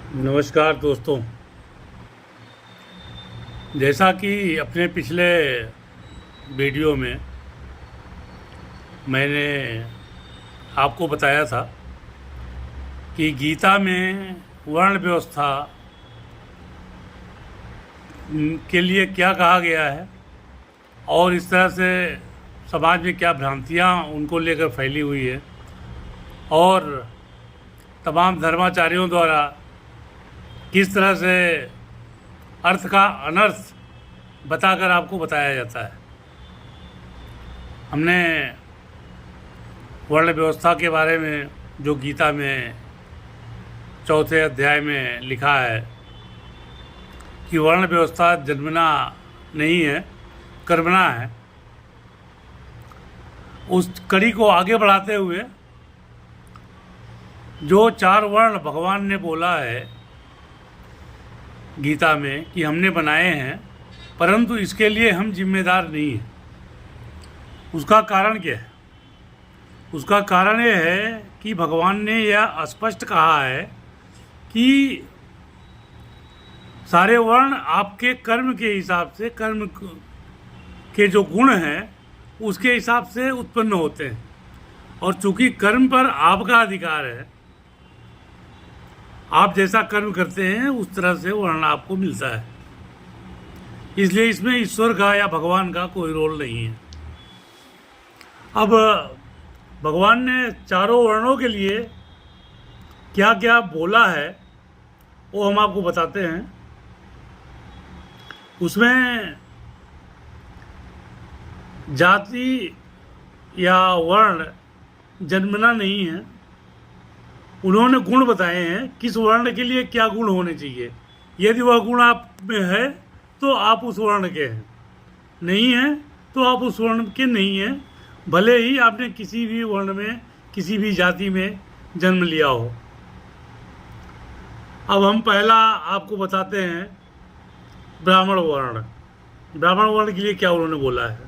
नमस्कार दोस्तों। जैसा कि अपने पिछले वीडियो में मैंने आपको बताया था कि गीता में वर्ण व्यवस्था के लिए क्या कहा गया है और इस तरह से समाज में क्या भ्रांतियाँ उनको लेकर फैली हुई है और तमाम धर्माचार्यों द्वारा किस तरह से अर्थ का अनर्थ बताकर आपको बताया जाता है। हमने वर्ण व्यवस्था के बारे में जो गीता में चौथे अध्याय में लिखा है कि वर्ण व्यवस्था जन्मना नहीं है, कर्मना है, उस कड़ी को आगे बढ़ाते हुए जो 4 वर्ण भगवान ने बोला है गीता में कि हमने बनाए हैं, परंतु इसके लिए हम जिम्मेदार नहीं हैं। उसका कारण क्या है? उसका कारण ये है कि भगवान ने यह स्पष्ट कहा है कि सारे वर्ण आपके कर्म के हिसाब से, कर्म के जो गुण हैं उसके हिसाब से उत्पन्न होते हैं, और चूंकि कर्म पर आपका अधिकार है, आप जैसा कर्म करते हैं उस तरह से वर्ण आपको मिलता है। इसलिए इसमें ईश्वर का या भगवान का कोई रोल नहीं है। अब भगवान ने चारों वर्णों के लिए क्या क्या बोला है वो हम आपको बताते हैं। उसमें जाति या वर्ण जन्मना नहीं है। उन्होंने गुण बताए हैं किस वर्ण के लिए क्या गुण होने चाहिए। यदि वह गुण आप में है तो आप उस वर्ण के हैं, नहीं है तो आप उस वर्ण के नहीं हैं, भले ही आपने किसी भी वर्ण में, किसी भी जाति में जन्म लिया हो। अब हम पहला आपको बताते हैं ब्राह्मण वर्ण। ब्राह्मण वर्ण के लिए क्या उन्होंने बोला है।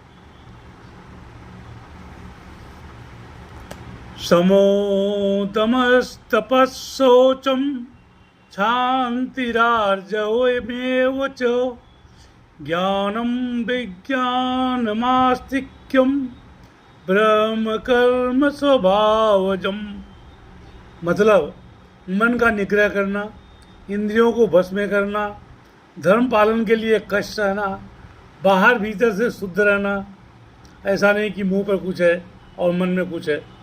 समोदमस्तपस्शौचं क्षान्तिरार्जवमेव च ज्ञानं विज्ञानमास्तिक्यं ब्रह्म कर्म स्वभावजम्। मतलब मन का निग्रह करना, इंद्रियों को बस में करना, धर्म पालन के लिए कष्ट रहना, बाहर भीतर से शुद्ध रहना। ऐसा नहीं कि मुंह पर कुछ है और मन में कुछ है।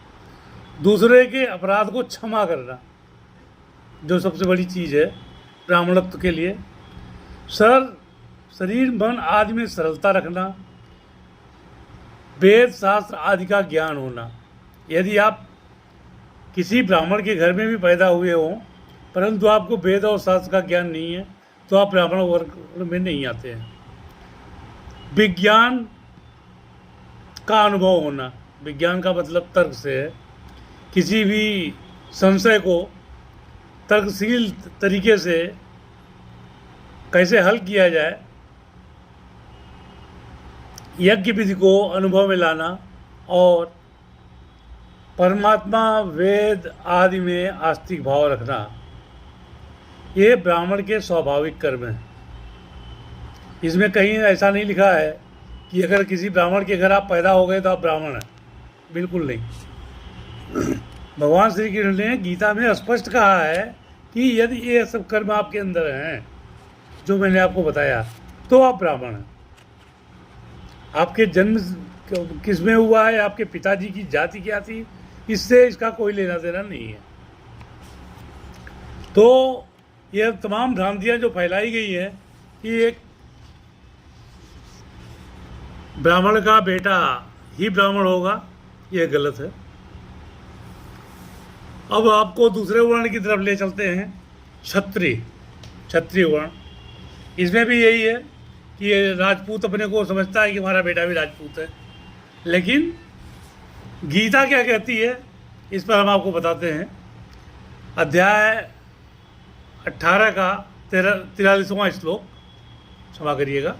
दूसरे के अपराध को क्षमा करना, जो सबसे बड़ी चीज़ है ब्राह्मणत्व के लिए। शरीर मन आदि में सरलता रखना, वेद शास्त्र आदि का ज्ञान होना। यदि आप किसी ब्राह्मण के घर में भी पैदा हुए हों परंतु आपको वेद और शास्त्र का ज्ञान नहीं है तो आप ब्राह्मण वर्ग में नहीं आते हैं। विज्ञान का अनुभव होना, विज्ञान का मतलब तर्क से है। किसी भी संशय को तर्कशील तरीके से कैसे हल किया जाए, यज्ञ विधि को अनुभव में लाना और परमात्मा वेद आदि में आस्तिक भाव रखना, ये ब्राह्मण के स्वाभाविक कर्म हैं। इसमें कहीं ऐसा नहीं लिखा है कि अगर किसी ब्राह्मण के घर आप पैदा हो गए तो आप ब्राह्मण हैं, बिल्कुल नहीं। भगवान श्री कृष्ण ने गीता में स्पष्ट कहा है कि यदि ये सब कर्म आपके अंदर हैं जो मैंने आपको बताया तो आप ब्राह्मण हैं। आपके जन्म किस में हुआ है, आपके पिताजी की जाति क्या थी, इससे इसका कोई लेना देना नहीं है। तो ये तमाम भ्रांतियां जो फैलाई गई हैं कि एक ब्राह्मण का बेटा ही ब्राह्मण होगा, यह गलत है। अब आपको दूसरे वर्ण की तरफ ले चलते हैं, क्षत्रिय वर्ण। इसमें भी यही है कि ये राजपूत अपने को समझता है कि हमारा बेटा भी राजपूत है, लेकिन गीता क्या कहती है इस पर हम आपको बताते हैं। अध्याय 18 का 43वां श्लोक, क्षमा करिएगा।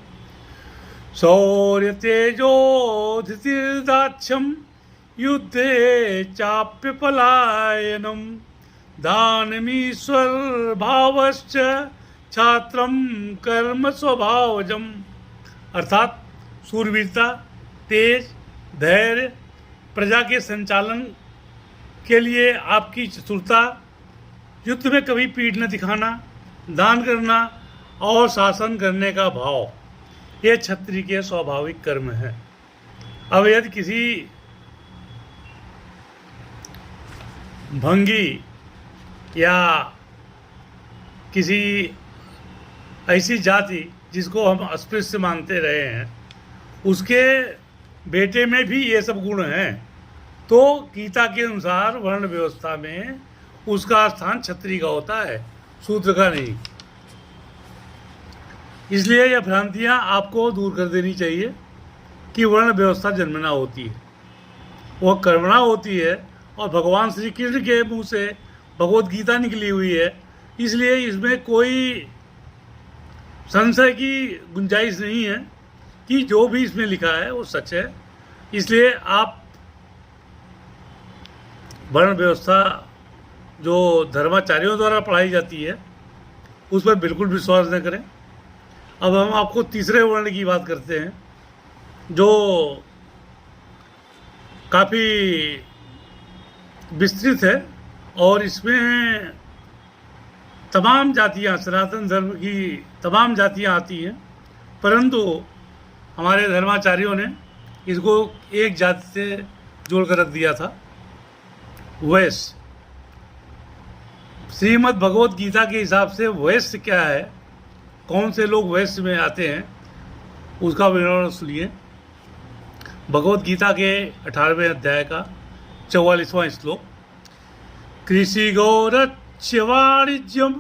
शौर्य तेजो धृतिर्दाक्ष्यम युद्धे चाप्य पलायनम दानमीश्वर भावश्च छात्रम कर्म स्वभावजम, अर्थात सूरवीरता, तेज, धैर्य, प्रजा के संचालन के लिए आपकी चतुरता, युद्ध में कभी पीठ न दिखाना, दान करना और शासन करने का भाव, ये क्षत्रिय के स्वाभाविक कर्म है। अब यदि किसी भंगी या किसी ऐसी जाति जिसको हम अस्पृश्य मानते रहे हैं, उसके बेटे में भी ये सब गुण हैं, तो गीता के अनुसार वर्ण व्यवस्था में उसका स्थान क्षत्रिय का होता है, शूद्र का नहीं। इसलिए यह भ्रांतियाँ आपको दूर कर देनी चाहिए कि वर्ण व्यवस्था जन्मना होती है, वह कर्मणा होती है, और भगवान श्री कृष्ण के मुंह से भगवत गीता निकली हुई है, इसलिए इसमें कोई संशय की गुंजाइश नहीं है कि जो भी इसमें लिखा है वो सच है। इसलिए आप वर्ण व्यवस्था जो धर्माचार्यों द्वारा पढ़ाई जाती है उस पर बिल्कुल विश्वास न करें। अब हम आपको तीसरे वर्ण की बात करते हैं, जो काफ़ी विस्तृत है और इसमें तमाम जातियाँ, सनातन धर्म की तमाम जातियाँ आती हैं, परंतु हमारे धर्माचार्यों ने इसको एक जाति से जोड़कर रख दिया था, वैश्य। श्रीमद् भगवत गीता के हिसाब से वैश्य क्या है, कौन से लोग वैश्य में आते हैं, उसका विवरण सुनिए। भगवत गीता के 18वें अध्याय का 44वां श्लोक, कृषि गौरक्ष्य वाणिज्यम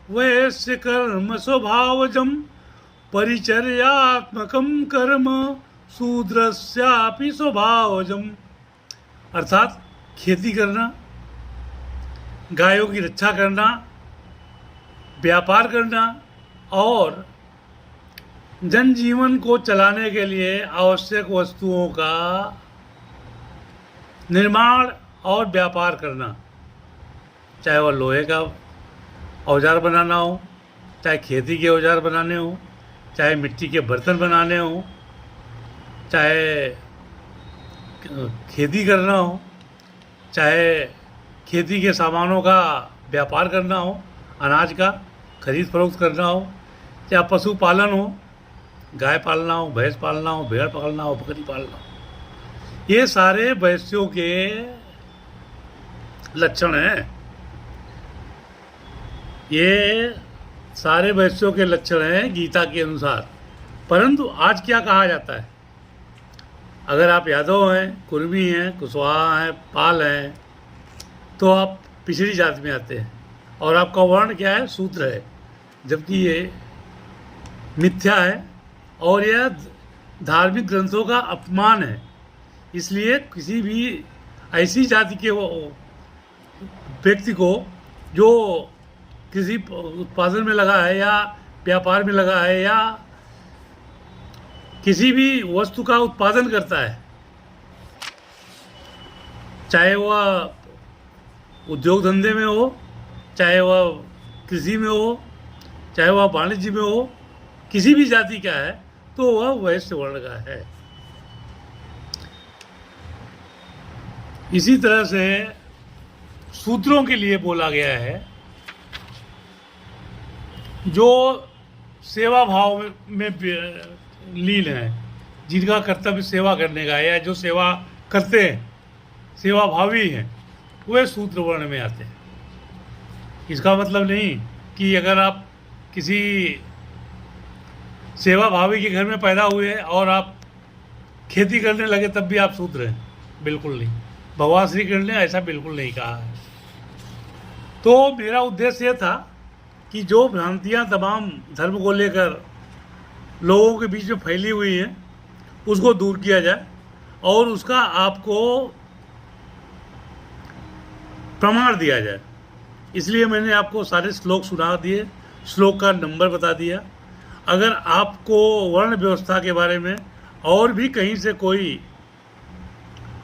वैश्य कर्म स्वभावजम परिचर्यात्मकम कर्म शूद्रस्यापि स्वभावजम, अर्थात खेती करना, गायों की रक्षा करना, व्यापार करना और जनजीवन को चलाने के लिए आवश्यक वस्तुओं का निर्माण और व्यापार करना, चाहे वह लोहे का औजार बनाना हो, चाहे खेती के औजार बनाने हो, चाहे मिट्टी के बर्तन बनाने हो, चाहे खेती करना हो, चाहे खेती के सामानों का व्यापार करना हो, अनाज का खरीद फरोख्त करना हो, चाहे पशुपालन हो, गाय पालना हो, भैंस पालना हो, भेड़ पालना हो, बकरी पालना हो, ये सारे वैश्यों के लक्षण हैं। ये सारे वैश्यों के लक्षण हैं गीता के अनुसार। परंतु आज क्या कहा जाता है, अगर आप यादव हैं, कुर्मी हैं, कुशवाहा हैं, पाल हैं, तो आप पिछड़ी जाति में आते हैं और आपका वर्ण क्या है, शूद्र है, जबकि ये मिथ्या है और यह धार्मिक ग्रंथों का अपमान है। इसलिए किसी भी ऐसी जाति के व्यक्ति को जो किसी उत्पादन में लगा है या व्यापार में लगा है या किसी भी वस्तु का उत्पादन करता है, चाहे वह उद्योग धंधे में हो, चाहे वह कृषि में हो, चाहे वह वाणिज्य में हो, किसी भी जाति का है, तो वह वैश्य वर्ण का है। इसी तरह से शूद्रों के लिए बोला गया है, जो सेवा भाव में लीन है, जिनका कर्तव्य सेवा करने का है या जो सेवा करते हैं, सेवा भावी हैं, वे शूद्र वर्ण में आते हैं। इसका मतलब नहीं कि अगर आप किसी सेवा भावी के घर में पैदा हुए और आप खेती करने लगे तब भी आप शूद्र हैं, बिल्कुल नहीं। भगवान श्री कृष्ण ने ऐसा बिल्कुल नहीं कहा है। तो मेरा उद्देश्य यह था कि जो भ्रांतियाँ तमाम धर्म को लेकर लोगों के बीच में फैली हुई हैं, उसको दूर किया जाए और उसका आपको प्रमाण दिया जाए। इसलिए मैंने आपको सारे श्लोक सुना दिए, श्लोक का नंबर बता दिया। अगर आपको वर्ण व्यवस्था के बारे में और भी कहीं से कोई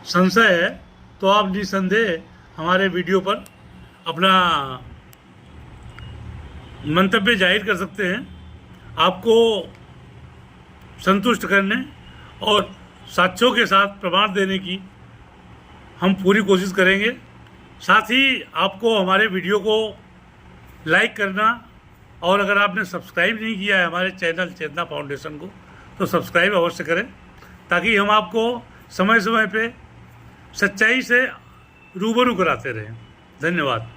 संशय है तो आप निसंदेह हमारे वीडियो पर अपना मंतव्य जाहिर कर सकते हैं। आपको संतुष्ट करने और साक्ष्यों के साथ प्रमाण देने की हम पूरी कोशिश करेंगे। साथ ही आपको हमारे वीडियो को लाइक करना, और अगर आपने सब्सक्राइब नहीं किया है हमारे चैनल चेतना फाउंडेशन को तो सब्सक्राइब अवश्य करें, ताकि हम आपको समय समय पे सच्चाई से रूबरू कराते रहें। धन्यवाद।